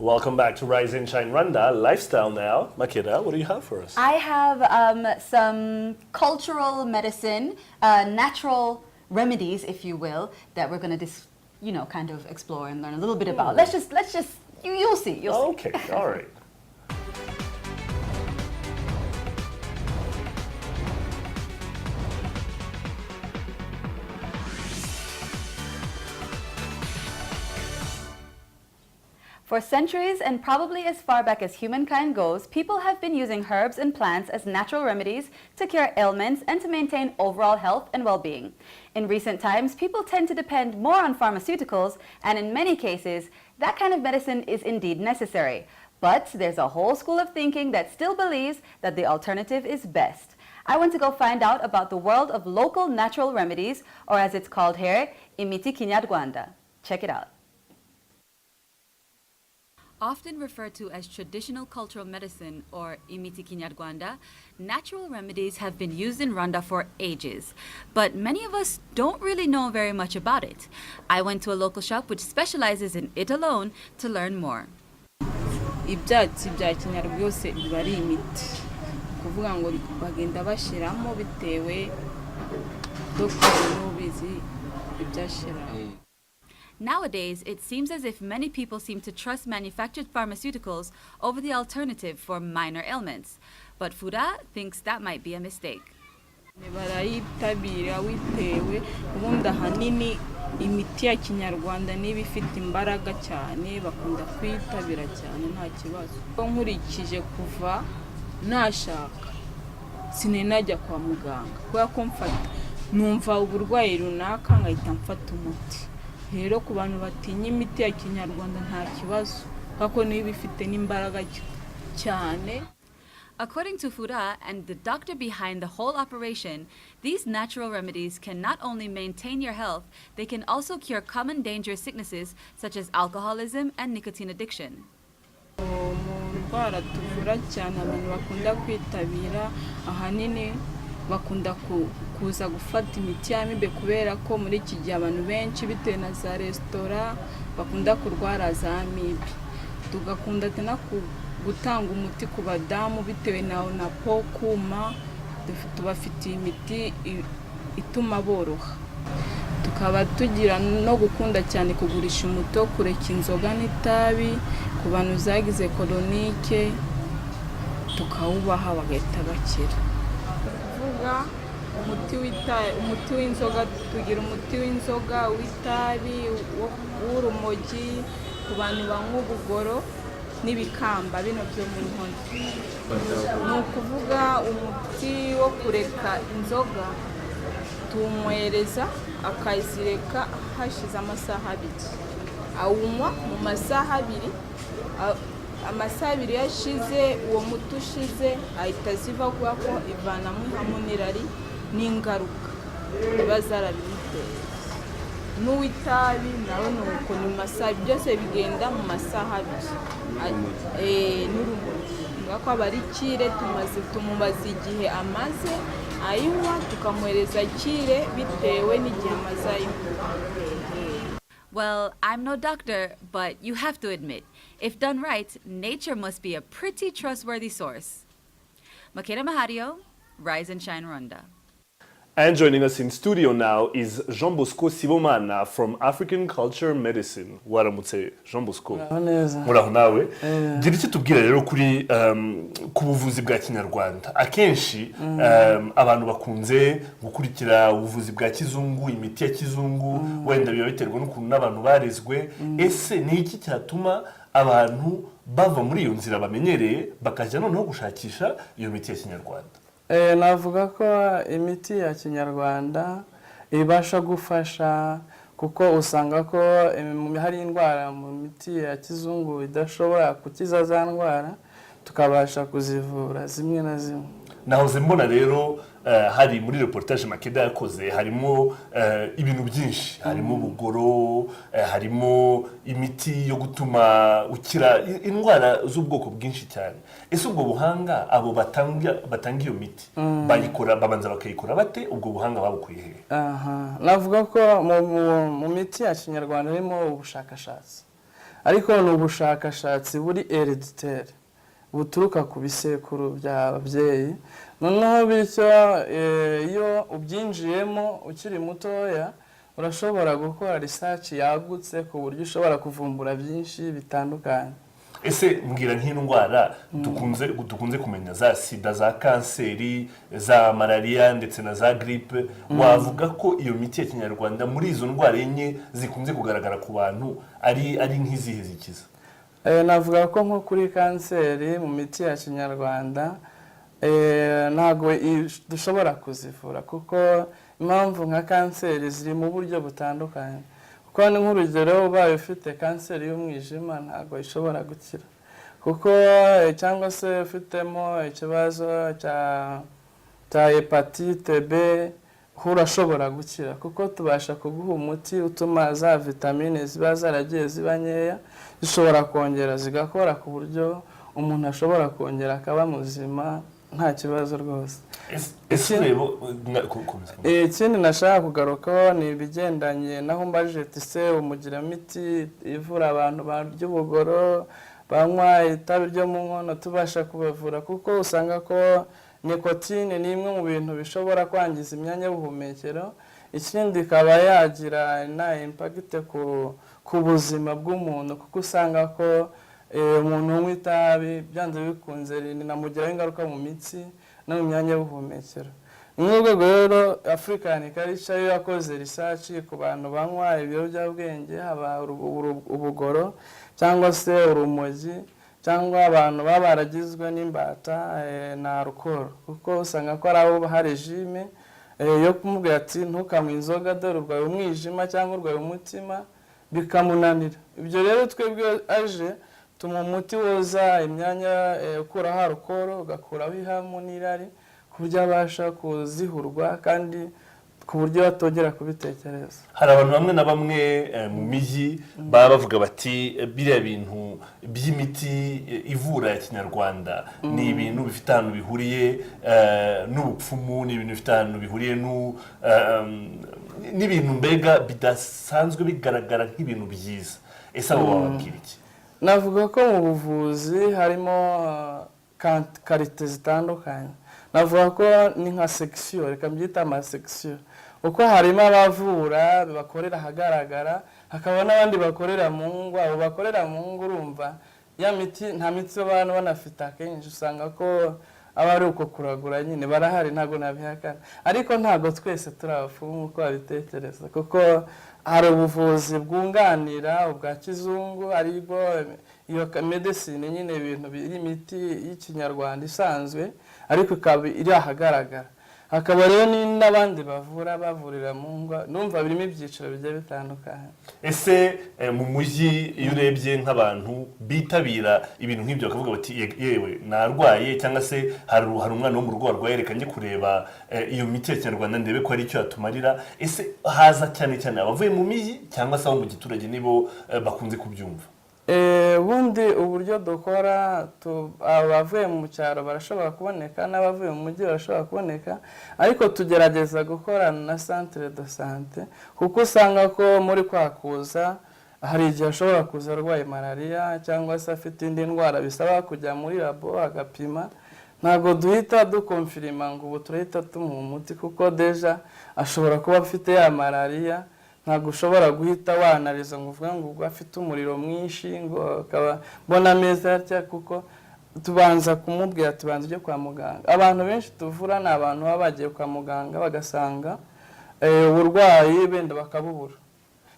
Welcome back to Rise and Shine Rwanda Lifestyle now. Makeda, what do you have for us? I have some cultural medicine, natural remedies, if you will, that we're going to kind of explore and learn a little bit about. Let's just you'll see. Okay, all right. For centuries, and probably as far back as humankind goes, people have been using herbs and plants as natural remedies to cure ailments and to maintain overall health and well-being. In recent times, people tend to depend more on pharmaceuticals, and in many cases, that kind of medicine is indeed necessary. But there's a whole school of thinking that still believes that the alternative is best. I want to go find out about the world of local natural remedies, or as it's called here, imiti kinyarwanda. Check it out. Often referred to as traditional cultural medicine or imiti kinyarwanda, natural remedies have been used in Rwanda for ages, but many of us don't really know very much about it. I went to a local shop which specializes in it alone to learn more. Ibyatsi bya kinyarwanda byose biba ari imiti kuvuga ngo bagenda bashiramo bitewe dogiteri n'ubizi ibyashira. Nowadays, it seems as if many people seem to trust manufactured pharmaceuticals over the alternative for minor ailments. But Fura thinks that might be a mistake. Barayitabira witewe ubundi ahanini imiti ya kinyarwanda niba ifite imbaraga cyane bakunda kwitabira cyane nta kibazo. Nkurikije kuva nashaka sinenajya kwa muganga kubera ko mfata numva uburwayi runaka ngahita mfata umuti. Rero ku bantu batinya imiti ya kinyarwanda nta kibazo kako niba ifite n'imbaraga cyane. According to Fura and the doctor behind the whole operation, these natural remedies can not only maintain your health, they can also cure common dangerous sicknesses such as alcoholism and nicotine addiction. Ndwara tuvura cyane abantu bakunda kwitabira ahanini bakunda kuza gufata imiti y'amibe kubera ko muri iki gihe abantu benshi bitewe na za resitora bakunda kurwara za amibe. Tugakunda tena gutanga umuti ku badamu bitewe na po kuma tubafitiye imiti ituma boroha. Tukaba tugira no gukunda cyane kugurisha umuti wo kureka inzoga n'itabi ku bantu zagize kolonike tukawubaha bagahita bakira. Kuvuga umuti w'inzoga tugira umuti w'inzoga w'itabi w'urumogi ku bantu banywa ubugoro n'ibikamba bino byo mu nkono. Ni ukuvuga umuti wo kureka inzoga tumwereza akazireka hashize amasaha 2 awunywa mu masaha 2 amasaha 2 yashize uwo muti ushize ahita ziva kuba ko ivana mu hamunirari n'ingaruka biba zarabimuteye. N'uwitabi nawe nuko ni masaha byose bigenda mu masaha 2 n'urumogi ngako abarikire tumubaza igihe amaze ayinywa tukamwereza kire bitewe n'igihe amaze ayinywa. Well, I'm no doctor, but you have to admit, if done right, nature must be a pretty trustworthy source. Makeda Mahario, Rise and Shine Rwanda. And joining us in studio now is Jean Bosco Sibomana from African Culture Medicine. Waramutse Jean Bosco. Muraho nawe. Gira icyo tubwira rero kuri ku buvuzi bwa Kinyarwanda. Akenshi abantu bakunze gukurikira ubuvuzi bwa kizungu, imiti ya kizungu, wenda biba biterwa n'ukuntu n'abantu barezwe. Ese ni iki cyatuma abantu bava muri iyo nzira bamenyereye bakajya noneho gushakisha iyo miti ya Kinyarwanda? Navuga ko imiti ya Kinyarwanda ibasha gufasha kuko usanga ko hari indwara mu miti ya kizungu idashobora kukiza za ndwara tukabasha kuzivura zimwe na zimwe. Nahoze mbona rero hari muri reportage Makeda yakoze harimo ibintu byinshi, harimo ubugoro, harimo imiti yo gutuma ukira indwara z'ubwoko bwinshi cyane. Ese ubwo buhanga abo batanga iyo miti bayikora babanza bakayikora bate, ubwo buhanga babukuye he? Navuga ko mu miti ya Kinyarwanda harimo ubushakashatsi. ariko ni ubushakashatsi buri hereditaire buturuka ku bisekuru by'ababyeyi, noneho bityo iyo ubyinjiyemo ukiri mutoya urashobora gukora research yagutse ku buryo ushobora kuvumbura byinshi bitandukanye. Ese mbwira nk'indwara dukunze kumenya za sida, za kanseri, za malaria ndetse na za grippe, wavuga ko iyo miti ya kinyarwanda muri izo ndwara enye zikunze kugaragara ku bantu ari nk'izihe zikiza? Navuga ko nko kuri kanseri mu miti ya kinyarwanda ntabwo dushobora kuzivura, kuko impamvu nka kanseri ziri mu buryo butandukanye. Kuko ni nk'urugero ubaye ufite kanseri y'umwijima ntabwo ishobora gukira, kuko cyangwa se ufitemo ikibazo cya hepatite B urashobora gukira, kuko tubasha kuguha umuti utuma za vitamine ziba zaragiye ziba nkeya zishobora kongera zigakora ku buryo umuntu ashobora kongera akaba muzima nta kibazo rwose. Ikindi nashaka kugarukaho ni ibigendanye naho mbajije se umugira miti ivura abantu barya ubugoro, banywa itabi ryo mu nkono, tubasha kubavura, kuko usanga ko nikotine ni imwe mu bintu bishobora kwangiza imyanya y'ubuhumekero. Ikindi ikaba yagira na impact ku buzima bw'umuntu, kuko usanga ko umuntu unywa itabi byanze bikunze rinamugiraho ingaruka mu mitsi no mu myanya y'ubuhumekero. Ni rwego rero African Culture yo yakoze research ku bantu banywa ibiyobyabwenge, haba ubugoro cyangwa se urumogi, cyangwa abantu baba baragizwe n'imbata na alcohol, kuko usanga ko ari abo hari regime yo kumubwira ati ntukanywe inzoga dore urwaye umwijima cyangwa urwaye umutima, bikamunanira. Ibyo rero twebwe aje tuma umuti woza imyanya ukuraho alcohol ugakuraho ihamu n'irari ku buryo abasha kuzihurwa kandi ku buryo batongera kubitekereza. Hari abantu bamwe na bamwe mu mijyi baba bavuga bati biriya bintu by'imiti ivura ya kinyarwanda ni ibintu bifite ahantu bihuriye n'ubupfumu, ni ibintu bifite ahantu bihuriye n'ibintu mbega bidasanzwe bigaragara nk'ibintu byiza. Ese abo wababwira iki? Navuga ko mu buvuzi harimo karite zitandukanye. Navuga ko ni nka section, reka mbyita ama section, uko harimo abavura bakorera ahagaragara, hakaba n'abandi bakorera mu ngo. Abo bakorera mu ngo urumva ya miti nta miti abantu banafite akenshi usanga ko aba ari uko kuragura nyine, barahari ntabwo nabihakana, ariko ntabwo twese turabafumu uko babitekereza, kuko hari ubuvuzi bwunganira ubwa kizungu, aribwo iyo medicine nyine ibintu biri imiti y'ikinyarwanda isanzwe ariko ikaba iri ahagaragara. Hakaba rero n'abandi bavurira mu ngo, numva birimo ibyiciro bigiye bitandukanye. Ese mu mujyi iyo urebye nk'abantu bitabira ibintu nk'ibyo bakavuga bati yewe narwaye, cyangwa se hari umwana wo mu rugo warwaye reka njye kureba iyo miti ya kinyarwanda ndebe ko ari icyo yatumarira, ese haza cyane cyane abavuye mu mijyi cyangwa se abo mu giturage nibo bakunze kubyumva? Ubundi uburyo dukora, abavuye mu cyaro barashobora kuboneka n'abavuye mu mujyi barashobora kuboneka, ariko tugerageza gukorana na centre de santé, kuko usanga ko muri kwakuza hari igihe ashobora kuza arwaye malaria cyangwa se afite indi ndwara bisaba kujya muri labo agapima. Ntabwo duhita dukonfirima ngo ubu turahita tumuha umuti, kuko deja ashobora kuba afite ya malaria. Ntabwo ushobora guhita wanariza ngo uvuge ngo ubwo afite umuriro mwinshi ngo akaba mbona ameza atya, kuko tubanza kumubwira tubanza ujye kwa muganga. Abantu benshi tuvura ni abantu baba bagiye kwa muganga bagasanga uburwayi benda bakabubura,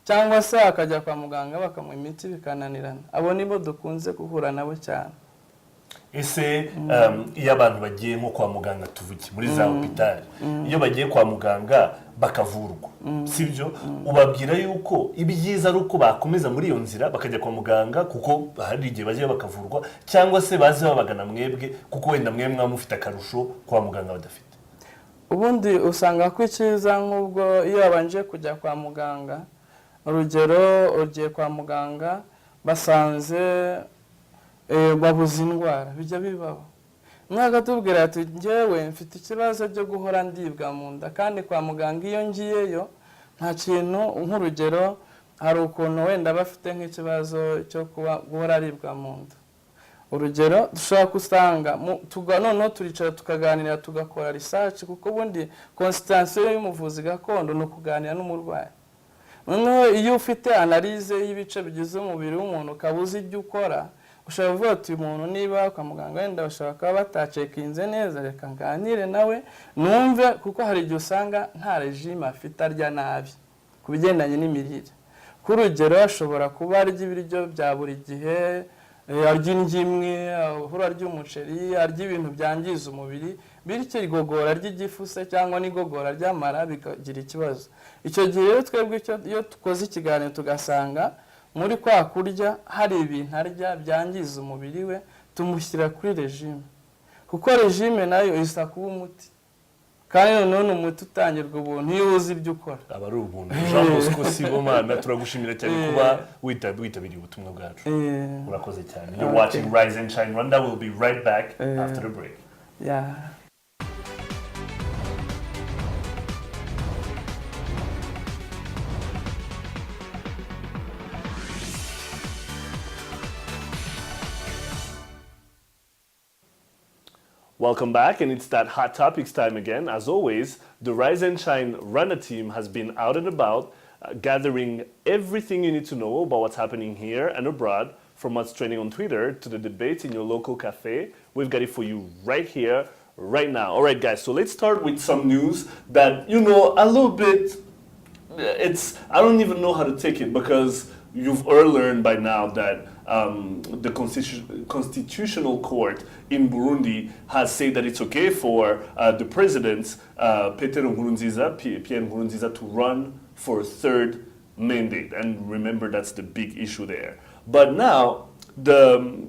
cyangwa se akajya kwa muganga bakamuha imiti bikananirana. Abo nibo dukunze guhura nabo cyane. Ese iyo abantu bagiye nko kwa muganga, tuvuge muri za hopitali, iyo bagiye kwa muganga bakavurwa, sibyo, ubabwira yuko ibyiza ari uko bakomeza muri iyo nzira bakajya kwa muganga, kuko hari igihe bajya bakavurwa, cyangwa se baze babagana mwebwe kuko wenda mwemwe mufite akarusho kwa muganga badafite? Ubundi usanga ko icyiza nk'ubwo iyo babanje kujya kwa muganga, urugero ugiye kwa muganga basanze babuze indwara, bijya bibaho, mwaka tubwira ati njyewe mfite ikibazo cyo guhora ndibwa mu nda, kandi kwa muganga iyo ngiyeyo nta kintu, nk'urugero hari ukuntu wenda bafite nk'ikibazo cyo guhora aribwa mu nda. Urugero dushobora gusanga noneho turicara tukaganira tugakora research, kuko ubundi consultation y'umuvuzi gakondo ni ukuganira n'umurwayi. Noneho iyo ufite analyse y'ibice bigize umubiri w'umuntu ukaba uzi ibyo ukora, ushobora kuvuga ati umuntu niba kwa muganga wenda bashobora kuba batacekinze neza, reka nganire nawe numve, kuko hari igihe usanga nta regime afite, arya nabi ku bigendanye n'imirire. K'urugero ashobora kuba arya ibiryo bya buri gihe, arya indyo imwe, ahora arya umuceri, arya ibintu byangiza umubiri, bityo igogora ry'igifu se cyangwa n'igogora ry'amara bikagira ikibazo. Icyo gihe rero twebwe iyo dukoze ikiganiro tugasanga muri kwa kurya hari ibintu arya byangiza umubiri we, tumushyira kuri regime, kuko regime nayo isa kuba umuti, kandi noneho ni umuti utangirwa ubuntu iyo uzi ibyo ukora. aba ari ubuntu. Jean Bosco Sibomana, turagushimira cyane kuba witabiriye ubutumwa bwacu. Urakoze cyane. You're watching Rise and Shine Rwanda. We'll be right back after the break. Yeah. Welcome back, and it's that hot topics time again. As always, the Rise and Shine Runner team has been out and about, gathering everything you need to know about what's happening here and abroad, from what's trending on Twitter to the debates in your local cafe. We've got it for you right here, right now. All right, guys, so let's start with some news that, a little bit, I don't even know how to take it, because you've all learned by now that the Constitutional Court in Burundi has said that it's okay for the president, Pierre Nkurunziza, to run for a third mandate. And remember, that's the big issue there. But now, the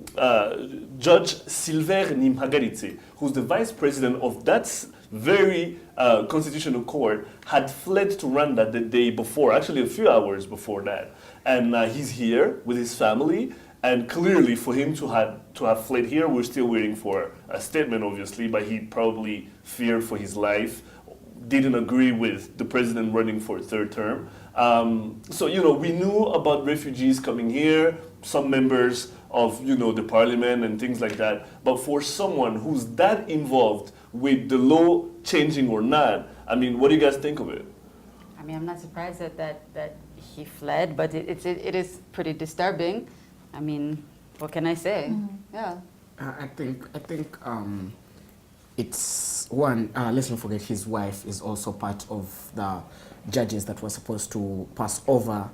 Judge Silver Nimhagaritse, who's the vice president of that very Constitutional Court, had fled to Rwanda the day before, actually a few hours before that. And he's here with his family. And clearly, for him to have fled here, we're still waiting for a statement, obviously, but he probably feared for his life, didn't agree with the president running for a third term. So, we knew about refugees coming here, some members of, the parliament and things like that. But for someone who's that involved with the law changing or not, what do you guys think of it? I'm not surprised that he fled, but it is pretty disturbing. What can I say? Yeah. I think it's one. Let's not forget his wife is also part of the judges that were supposed to pass over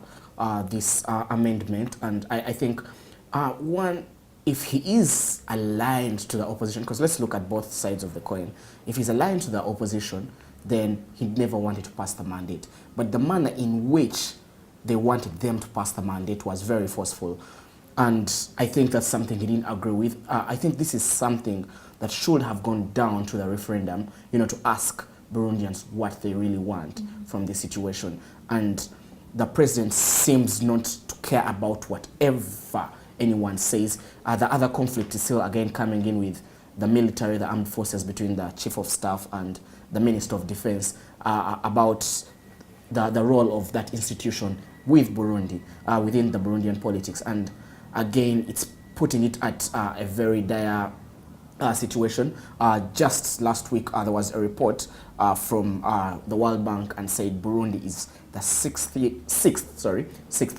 this amendment, and I think one, if he is aligned to the opposition, because let's look at both sides of the coin. If he's aligned to the opposition, then he never wanted to pass the mandate. But the manner in which they wanted them to pass the mandate was very forceful. And I think that's something he didn't agree with. I think this is something that should have gone down to the referendum, to ask Burundians what they really want from this situation. And the president seems not to care about whatever anyone says. The other conflict is still again coming in with the military, the armed forces, between the chief of staff and the minister of defense about the role of that institution with Burundi, within the Burundian politics. And again, it's putting it at a very dire situation. Just last week, there was a report from the World Bank and said Burundi is the sixth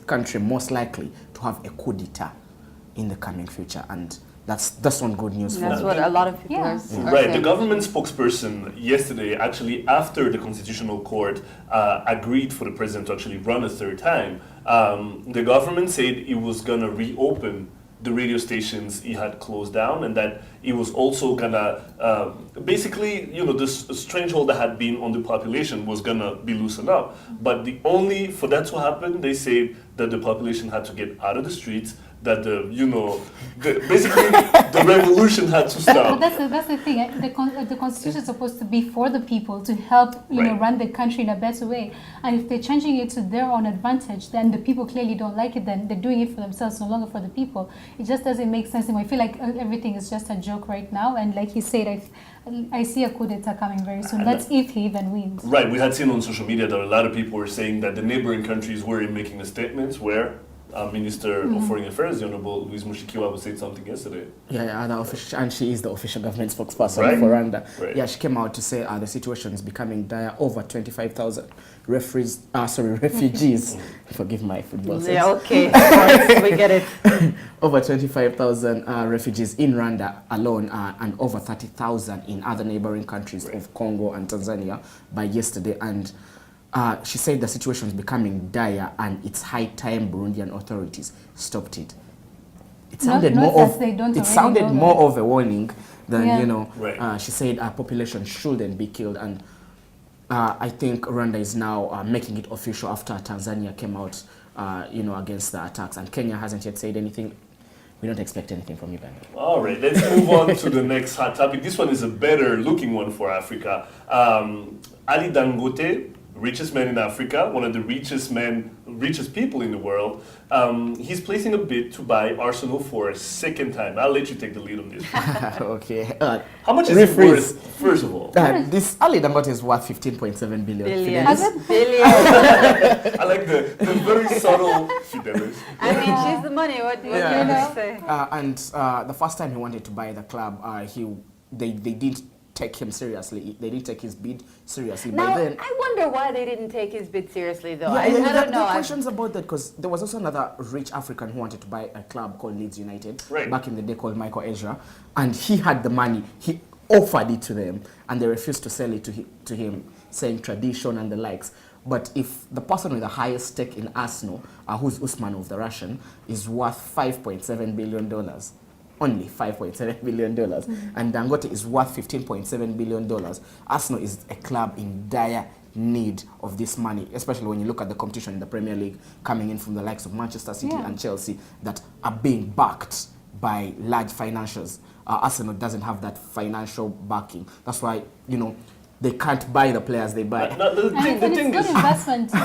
country most likely to have a coup d'etat in the coming future. And that's not good news. That's what a lot of people are Right. saying. The government spokesperson yesterday, actually after the Constitutional Court agreed for the president to actually run a third time, the government said it was going to reopen the radio stations he had closed down, and that it was also going to, basically, the stranglehold that had been on the population was going to be loosened up. But for that to happen, they said that the population had to get out of the streets, that basically the revolution had to stop. But that's the thing. The constitution is supposed to be for the people to help run the country in a better way. And if they're changing it to their own advantage, then the people clearly don't like it. Then they're doing it for themselves, no longer for the people. It just doesn't make sense. And I feel like everything is just a joke right now. And like he said, I see a coup d'etat coming very soon. That's if he even wins. Right. We had seen on social media that a lot of people were saying that the neighboring countries were making the statements where Minister of Foreign Affairs, the Honorable Louise Mushikiwabo, said something yesterday. And she is the official government spokesperson for Rwanda. Right. Yeah, she came out to say the situation is becoming dire. Over 25,000 refugees. Forgive my football sense. Yeah, okay. Of course, we get it. Over 25,000 refugees in Rwanda alone, and over 30,000 in other neighboring countries of Congo and Tanzania by yesterday. And she said the situation is becoming dire, and it's high time Burundian authorities stopped it. It sounded more of a warning than she said our population shouldn't be killed, and I think Rwanda is now making it official after Tanzania came out, against the attacks, and Kenya hasn't yet said anything. We don't expect anything from Uganda. All right, let's move on to the next hot topic. This one is a better looking one for Africa. Ali Dangote, richest man in Africa, one of the richest people in the world. He's placing a bid to buy Arsenal for a second time. I'll let you take the lead on this. Okay. How much is it worth, first of all? This Ali Dangote is worth 15.7 billion. Billion. I like the very subtle Fidelis. I mean, she's the money. What do you say? And the first time he wanted to buy the club, they didn't take him seriously. They didn't take his bid seriously. Now, But then, I wonder why they didn't take his bid seriously, though. I don't know. There are questions about that, because there was also another rich African who wanted to buy a club called Leeds United back in the day, called Michael Ezra, and he had the money. He offered it to them, and they refused to sell it to him, saying tradition and the likes. But if the person with the highest stake in Arsenal, who's Usmanov, the Russian, is worth $5.7 billion, only $5.7 billion, and Dangote is worth $15.7 billion, Arsenal is a club in dire need of this money, especially when you look at the competition in the Premier League coming in from the likes of Manchester City and Chelsea that are being backed by large financials. Arsenal doesn't have that financial backing. That's why, they can't buy the players they buy. The thing is, investment too,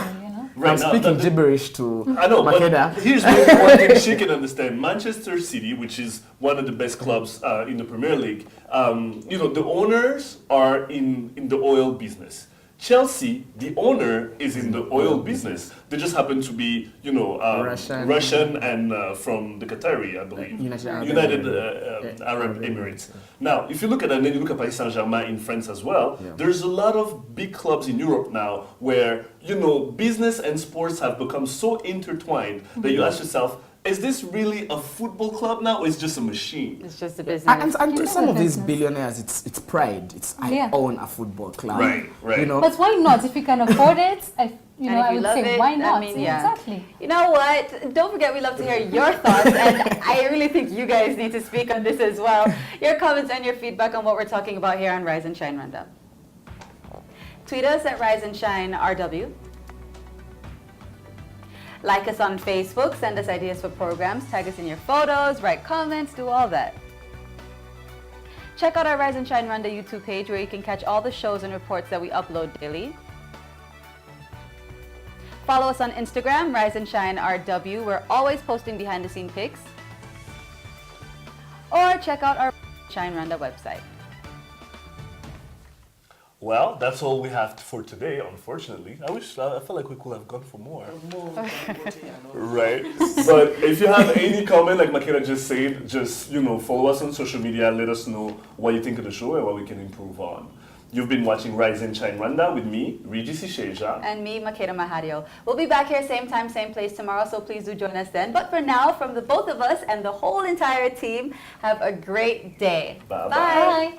Right, I'm speaking gibberish to I know, Makeda. But here's one thing she can understand. Manchester City, which is one of the best clubs in the Premier League, the owners are in the oil business. Chelsea, the owner, is in the oil business. They just happen to be, Russian and from the Qatari, I believe. United Arab Emirates. Now, if you look at that, and then you look at Paris Saint-Germain in France as well, there's a lot of big clubs in Europe now where, business and sports have become so intertwined that you ask yourself, is this really a football club now, or is it just a machine? It's just a business. And to some of these billionaires, it's pride. I own a football club. Right. But why not? If you can afford it, I would say, why not? I mean, Exactly. You know what? Don't forget, we love to hear your thoughts, and I really think you guys need to speak on this as well. Your comments and your feedback on what we're talking about here on Rise and Shine Rwanda. Tweet us at Rise and Shine RW. Like us on Facebook, send us ideas for programs, tag us in your photos, write comments, do all that. Check out our Rise and Shine Rwanda YouTube page where you can catch all the shows and reports that we upload daily. Follow us on Instagram, Rise and Shine RW. We're always posting behind the scene pics. Or check out our Shine Rwanda website. Well, that's all we have for I unfortunately. I felt like we could have gone for more. Right? But if you have any comment, like Makeda just said, just, follow us on social media, let us know what you think of the show and what we can improve on. You've been watching Rise and Shine Rwanda with me, Regis Isheja. And me, Makeda Mahadio. We'll be back here same time, same place tomorrow, so please do join us then. But for now, from the both of us and the whole entire team, have a great day. Bye-bye. Bye.